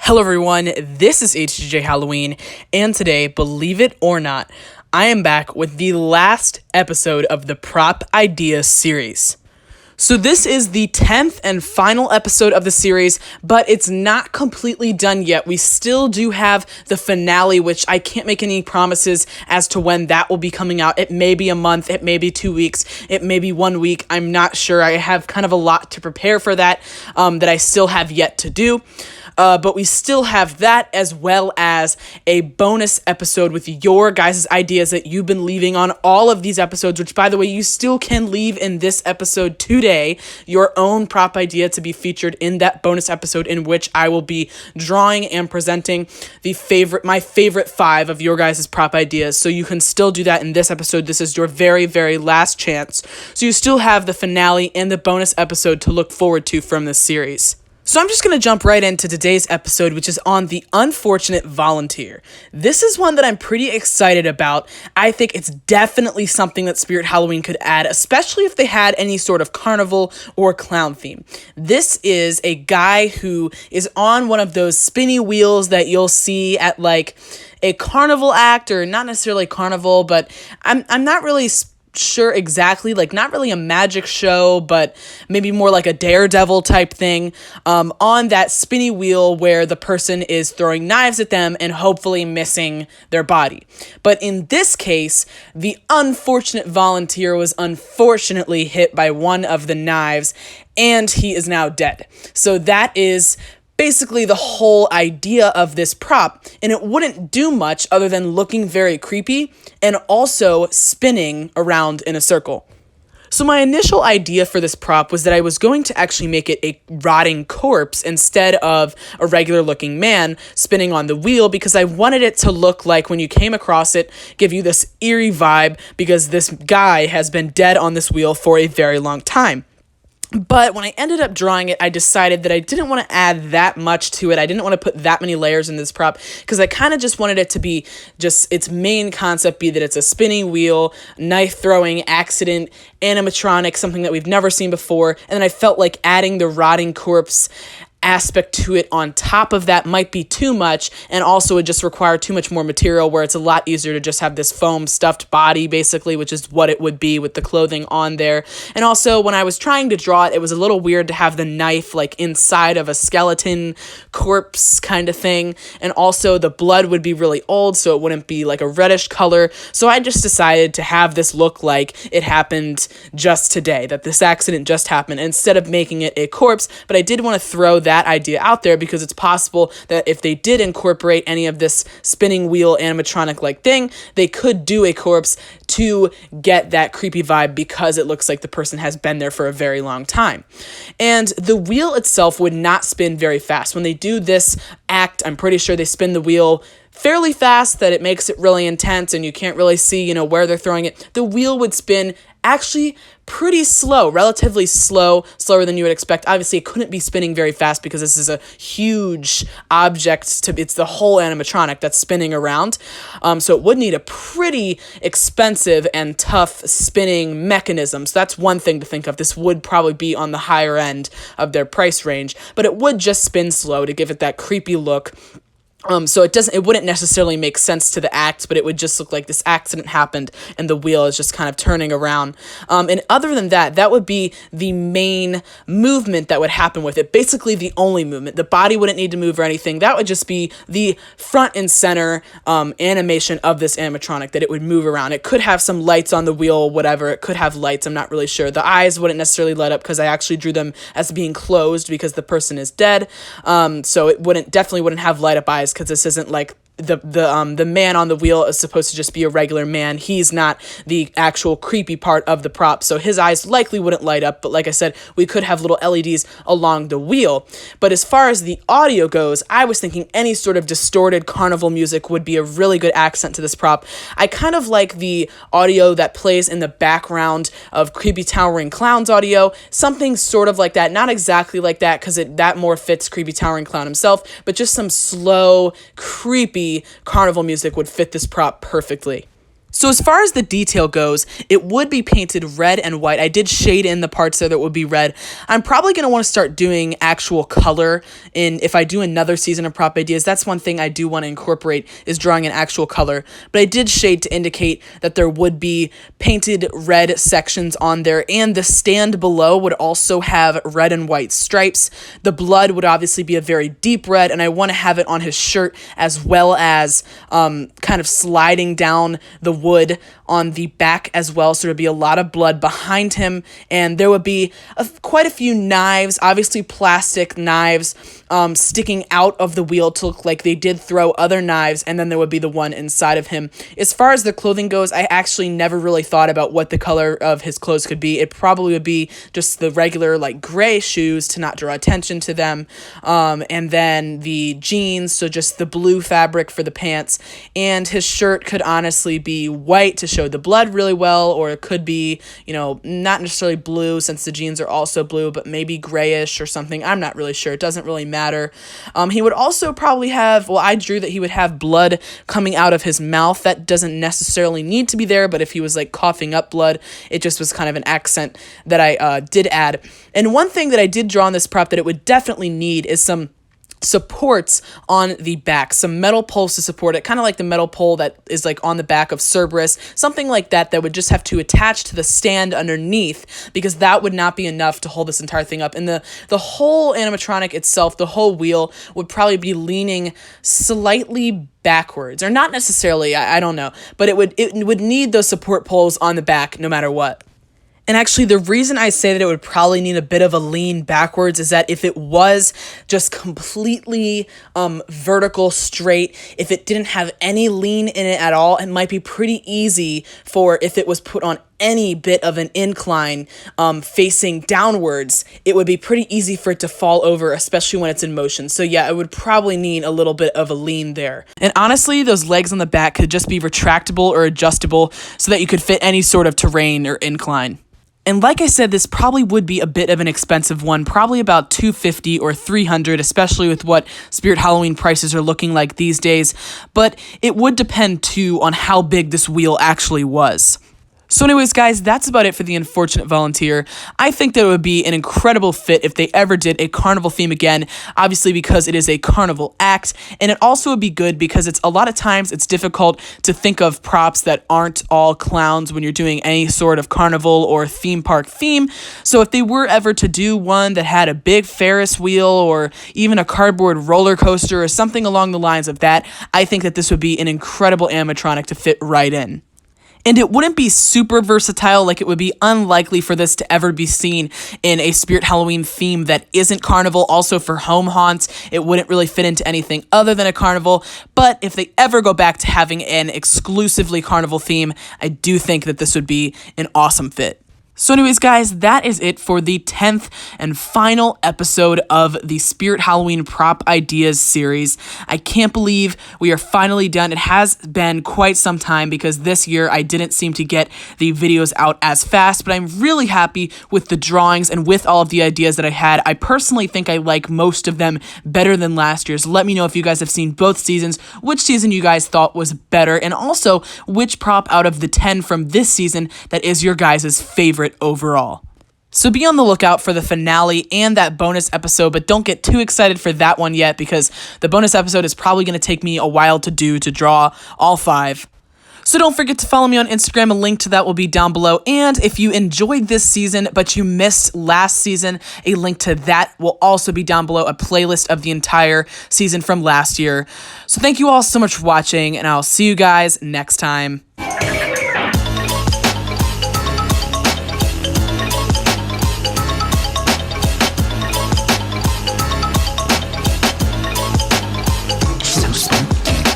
Hello everyone, this is HGJ Halloween, and today, believe it or not, I am back with the last episode of the Prop Idea series. So this is the 10th and final episode of the series, but it's not completely done yet. We still do have the finale, which I can't make any promises as to when that will be coming out. It may be a month, it may be 2 weeks, it may be 1 week. I'm not sure. I have kind of a lot to prepare for that, that I still have yet to do. But we still have that as well as a bonus episode with your guys' ideas that you've been leaving on all of these episodes, which, by the way, you still can leave in this episode today, your own prop idea to be featured in that bonus episode in which I will be drawing and presenting my favorite 5 of your guys' prop ideas. So you can still do that in this episode. This is your very, very last chance. So you still have the finale and the bonus episode to look forward to from this series. So I'm just going to jump right into today's episode, which is on the unfortunate volunteer. This is one that I'm pretty excited about. I think it's definitely something that Spirit Halloween could add, especially if they had any sort of carnival or clown theme. This is a guy who is on one of those spinny wheels that you'll see at like a carnival act, or not necessarily carnival, but I'm not really sure exactly, like not really a magic show, but maybe more like a Daredevil type thing, on that spinny wheel where the person is throwing knives at them and hopefully missing their body. But in this case, the unfortunate volunteer was unfortunately hit by one of the knives and he is now dead. So that is basically the whole idea of this prop, and it wouldn't do much other than looking very creepy and also spinning around in a circle. So my initial idea for this prop was that I was going to actually make it a rotting corpse instead of a regular looking man spinning on the wheel, because I wanted it to look like, when you came across it, give you this eerie vibe, because this guy has been dead on this wheel for a very long time. But when I ended up drawing it, I decided that I didn't want to add that much to it. I didn't want to put that many layers in this prop, because I kind of just wanted it to be just its main concept be that it's a spinning wheel, knife throwing, accident, animatronic, something that we've never seen before. And then I felt like adding the rotting corpse aspect to it on top of that might be too much, and also would just require too much more material, where it's a lot easier to just have this foam stuffed body, basically, which is what it would be with the clothing on there. And also, when I was trying to draw it, it was a little weird to have the knife like inside of a skeleton corpse kind of thing, and also the blood would be really old, so it wouldn't be like a reddish color. So I just decided to have this look like it happened just today, that this accident just happened, instead of making it a corpse. But I did want to throw that idea out there, because it's possible that if they did incorporate any of this spinning wheel animatronic like thing, they could do a corpse to get that creepy vibe, because it looks like the person has been there for a very long time. And the wheel itself would not spin very fast. When they do this act, I'm pretty sure they spin the wheel fairly fast, that it makes it really intense and you can't really see, where they're throwing it. The wheel would spin actually pretty slow, relatively slower than you would expect. Obviously, it couldn't be spinning very fast because this is a huge object. It's the whole animatronic that's spinning around. So it would need a pretty expensive and tough spinning mechanism. So that's one thing to think of. This would probably be on the higher end of their price range, but it would just spin slow to give it that creepy look. So it wouldn't necessarily make sense to the act, but it would just look like this accident happened and the wheel is just kind of turning around. And other than that, that would be the main movement that would happen with it. Basically the only movement. The body wouldn't need to move or anything. That would just be the front and center animation of this animatronic, that it would move around. It could have some lights on the wheel, whatever. It could have lights. I'm not really sure. The eyes wouldn't necessarily light up, because I actually drew them as being closed because the person is dead. So it definitely wouldn't have light up eyes, because this isn't like the man on the wheel is supposed to just be a regular man. He's not the actual creepy part of the prop, so his eyes likely wouldn't light up, but like I said, we could have little LEDs along the wheel. But as far as the audio goes, I was thinking any sort of distorted carnival music would be a really good accent to this prop. I kind of like the audio that plays in the background of Creepy Towering Clown's audio, something sort of like that, not exactly like that, because that more fits Creepy Towering Clown himself, but just some slow, creepy carnival music would fit this prop perfectly. So as far as the detail goes, it would be painted red and white. I did shade in the parts there that would be red. I'm probably going to want to start doing actual color if I do another season of Prop Ideas. That's one thing I do want to incorporate, is drawing an actual color. But I did shade to indicate that there would be painted red sections on there, and the stand below would also have red and white stripes. The blood would obviously be a very deep red, and I want to have it on his shirt as well as kind of sliding down the wood on the back as well, so there'd be a lot of blood behind him, and there would be quite a few knives, obviously plastic knives, sticking out of the wheel to look like they did throw other knives, and then there would be the one inside of him. As far as the clothing goes, I actually never really thought about what the color of his clothes could be. It probably would be just the regular like gray shoes to not draw attention to them, and then the jeans, so just the blue fabric for the pants, and his shirt could honestly be white to show the blood really well, or it could be, not necessarily blue since the jeans are also blue, but maybe grayish or something. I'm not really sure. It doesn't really matter. He would also probably have, I drew that he would have blood coming out of his mouth. That doesn't necessarily need to be there, but if he was like coughing up blood, it just was kind of an accent that I did add. And one thing that I did draw in this prop that it would definitely need is some supports on the back, some metal poles to support it, kind of like the metal pole that is like on the back of Cerberus, something like that would just have to attach to the stand underneath, because that would not be enough to hold this entire thing up. And the whole animatronic itself, the whole wheel, would probably be leaning slightly backwards, or not necessarily, I don't know, but it would need those support poles on the back no matter what. And actually, the reason I say that it would probably need a bit of a lean backwards is that if it was just completely vertical, straight, if it didn't have any lean in it at all, it might be pretty easy for, if it was put on any bit of an incline facing downwards, it would be pretty easy for it to fall over, especially when it's in motion. So yeah, it would probably need a little bit of a lean there. And honestly, those legs on the back could just be retractable or adjustable so that you could fit any sort of terrain or incline. And like I said, this probably would be a bit of an expensive one, probably about $250 or $300, especially with what Spirit Halloween prices are looking like these days. But it would depend too on how big this wheel actually was. So anyways, guys, that's about it for The Unfortunate Volunteer. I think that it would be an incredible fit if they ever did a carnival theme again, obviously because it is a carnival act, and it also would be good because a lot of times it's difficult to think of props that aren't all clowns when you're doing any sort of carnival or theme park theme. So if they were ever to do one that had a big Ferris wheel or even a cardboard roller coaster or something along the lines of that, I think that this would be an incredible animatronic to fit right in. And it wouldn't be super versatile, like it would be unlikely for this to ever be seen in a Spirit Halloween theme that isn't carnival. Also for home haunts, it wouldn't really fit into anything other than a carnival. But if they ever go back to having an exclusively carnival theme, I do think that this would be an awesome fit. So anyways, guys, that is it for the 10th and final episode of the Spirit Halloween Prop Ideas series. I can't believe we are finally done. It has been quite some time because this year I didn't seem to get the videos out as fast, but I'm really happy with the drawings and with all of the ideas that I had. I personally think I like most of them better than last year's. Let me know if you guys have seen both seasons, which season you guys thought was better, and also which prop out of the 10 from this season that is your guys' favorite overall. So be on the lookout for the finale and that bonus episode, but don't get too excited for that one yet because the bonus episode is probably going to take me a while to draw all 5. So don't forget to follow me on Instagram. A link to that will be down below. And if you enjoyed this season, but you missed last season, a link to that will also be down below, a playlist of the entire season from last year. So thank you all so much for watching, and I'll see you guys next time.